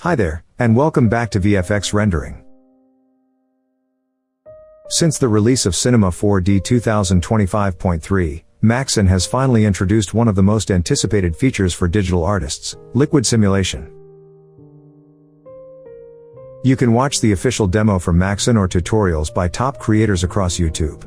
Hi there, and welcome back to VFX Rendering. Since the release of Cinema 4D 2025.3, Maxon has finally introduced one of the most anticipated features for digital artists, liquid simulation. You can watch the official demo from Maxon or tutorials by top creators across YouTube.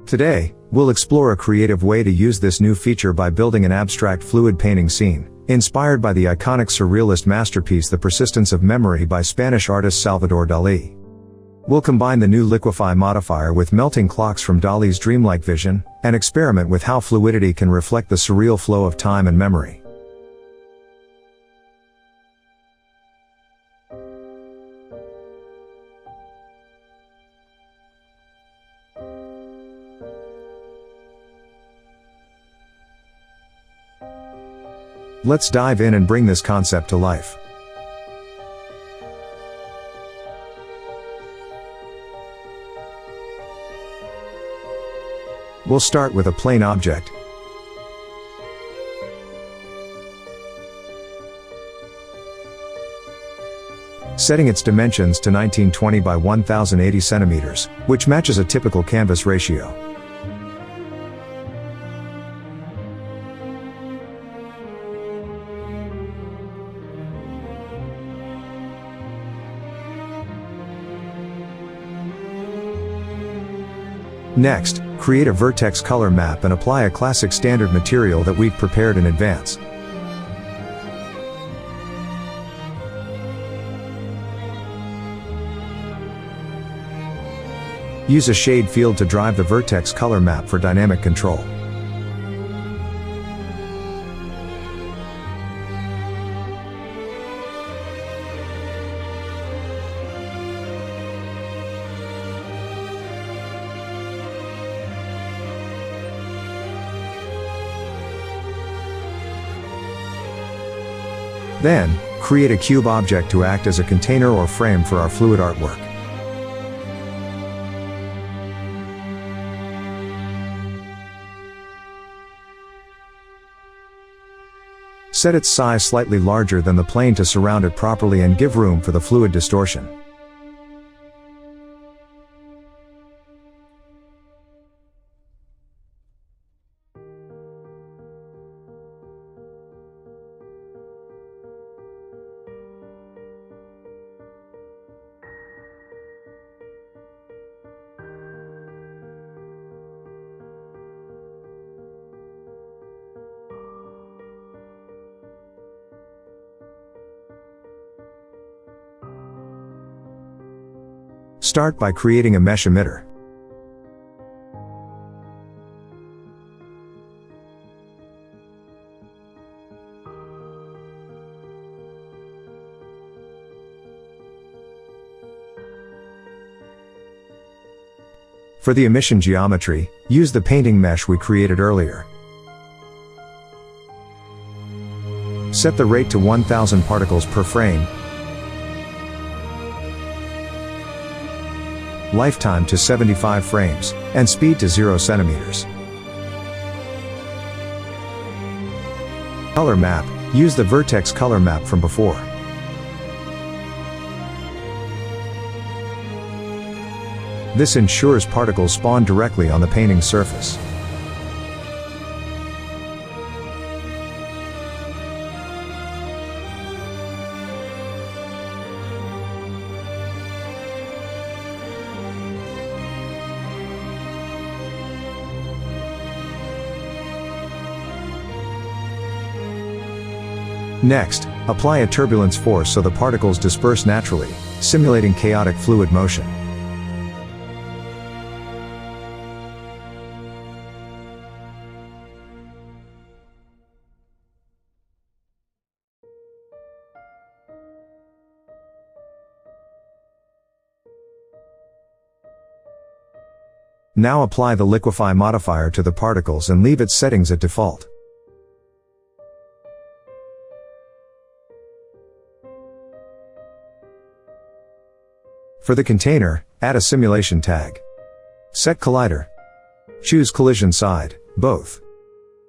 Today, we'll explore a creative way to use this new feature by building an abstract fluid painting scene, inspired by the iconic surrealist masterpiece The Persistence of Memory by Spanish artist Salvador Dalí. We'll combine the new Liquify Modifier with melting clocks from Dalí's dreamlike vision, and experiment with how fluidity can reflect the surreal flow of time and memory. Let's dive in and bring this concept to life. We'll start with a plain object. Setting its dimensions to 1920 by 1080 centimeters, which matches a typical canvas ratio. Next, create a vertex color map and apply a classic standard material that we've prepared in advance. Use a shade field to drive the vertex color map for dynamic control. Then, create a cube object to act as a container or frame for our fluid artwork. Set its size slightly larger than the plane to surround it properly and give room for the fluid distortion. Start by creating a mesh emitter. For the emission geometry, use the painting mesh we created earlier. Set the rate to 1000 particles per frame. Lifetime to 75 frames, and speed to 0 centimeters. Color map, use the vertex color map from before. This ensures particles spawn directly on the painting surface. Next, apply a turbulence force so the particles disperse naturally, simulating chaotic fluid motion. Now apply the Liquify modifier to the particles and leave its settings at default. For the container, add a simulation tag. Set collider. Choose collision side, both.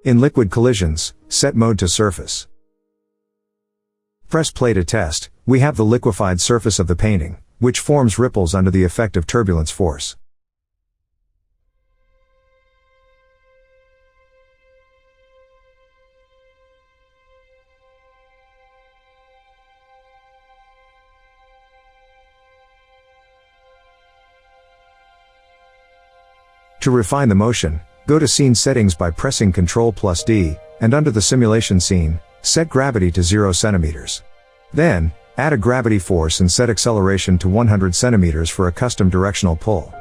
In liquid collisions, set mode to surface. Press play to test. We have the liquefied surface of the painting, which forms ripples under the effect of turbulence force. To refine the motion, go to Scene Settings by pressing Ctrl+D, and under the simulation scene, set gravity to 0 cm. Then, add a gravity force and set acceleration to 100 cm for a custom directional pull.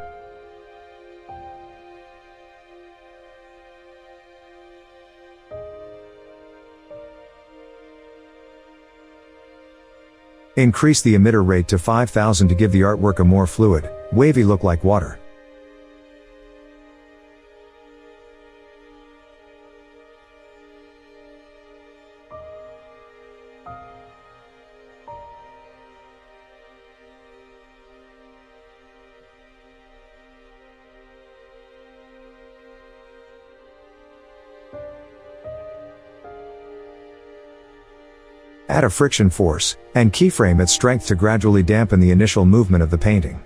Increase the emitter rate to 5000 to give the artwork a more fluid, wavy look like water. Add a friction force, and keyframe its strength to gradually dampen the initial movement of the painting.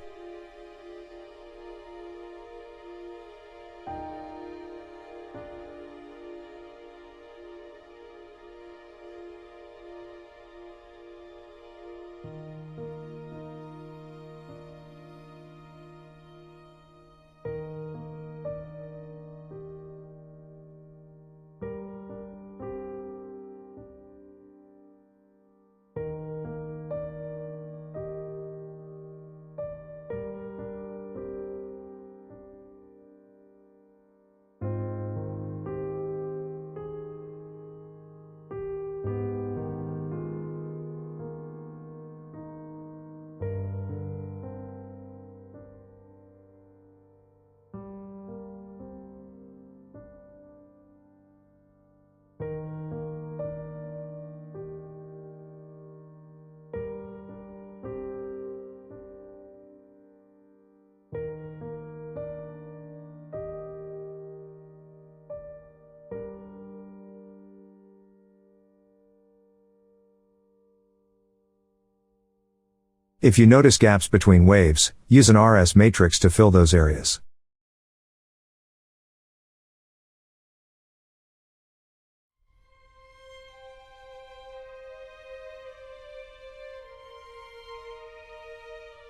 If you notice gaps between waves, use an RS matrix to fill those areas.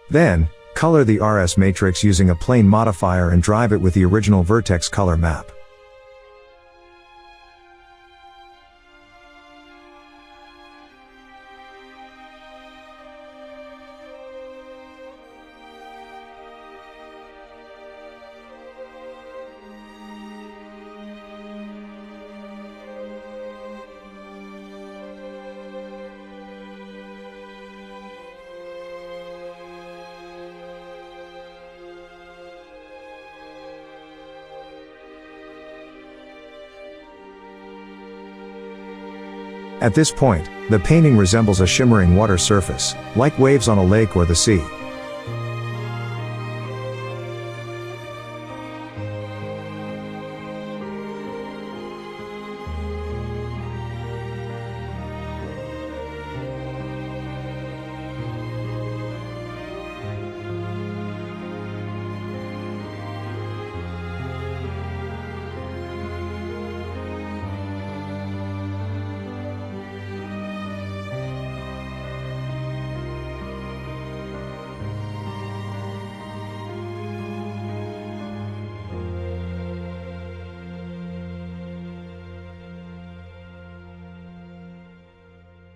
Then, color the RS matrix using a plane modifier and drive it with the original vertex color map. At this point, the painting resembles a shimmering water surface, like waves on a lake or the sea.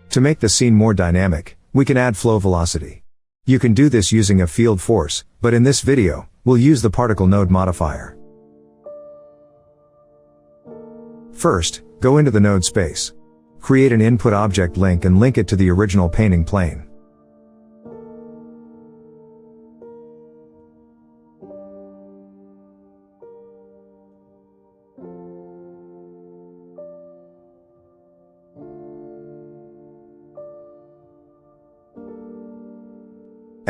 To make the scene more dynamic, we can add flow velocity. You can do this using a field force, but in this video, we'll use the particle node modifier. First, go into the node space. Create an input object link and link it to the original painting plane.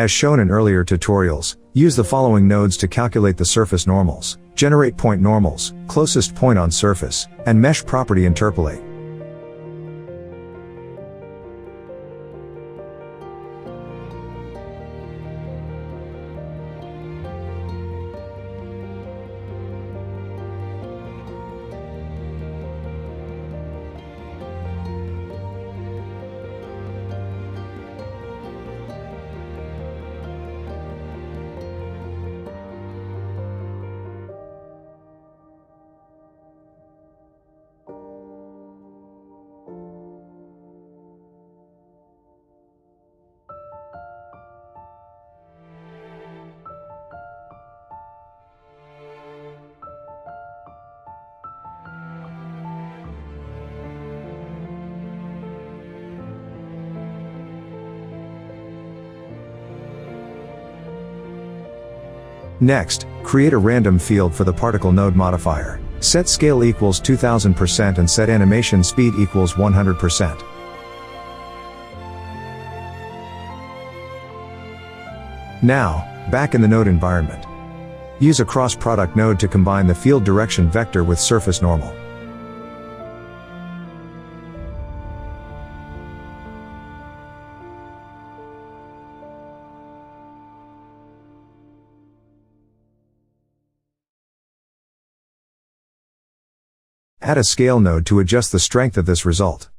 As shown in earlier tutorials, use the following nodes to calculate the surface normals: generate point normals, closest point on surface, and mesh property interpolate. Next, create a random field for the particle node modifier. Set scale equals 2000% and set animation speed equals 100%. Now, back in the node environment. Use a cross product node to combine the field direction vector with surface normal. Add a scale node to adjust the strength of this result.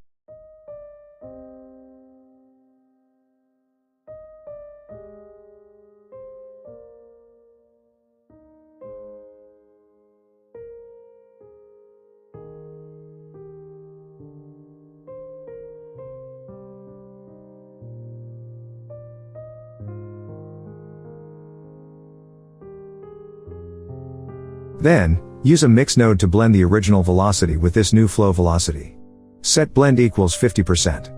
Then, use a mix node to blend the original velocity with this new flow velocity. Set blend equals 50%.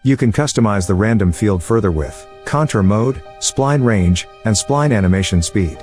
You can customize the random field further with contour mode, spline range, and spline animation speed.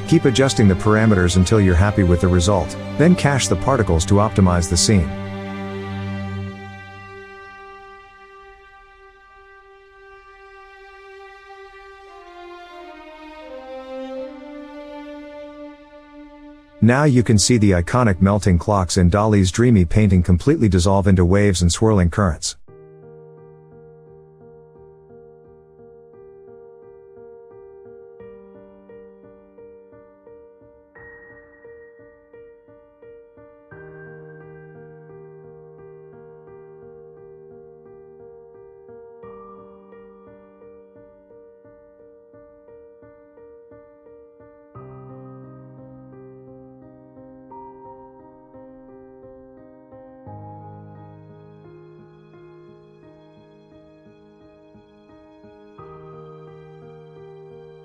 Keep adjusting the parameters until you're happy with the result, then cache the particles to optimize the scene. Now you can see the iconic melting clocks in Dalí's dreamy painting completely dissolve into waves and swirling currents.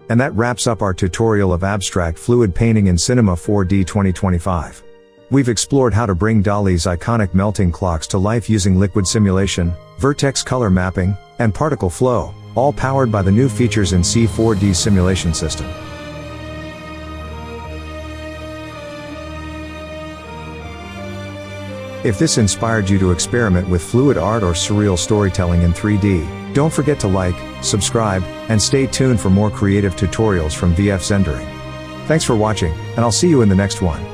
And that wraps up our tutorial of abstract fluid painting in Cinema 4D 2025. We've explored how to bring Dalí's iconic melting clocks to life using liquid simulation, vertex color mapping, and particle flow, all powered by the new features in C4D's simulation system. If this inspired you to experiment with fluid art or surreal storytelling in 3D, don't forget to like, subscribe, and stay tuned for more creative tutorials from VFXRendering. Thanks for watching, and I'll see you in the next one.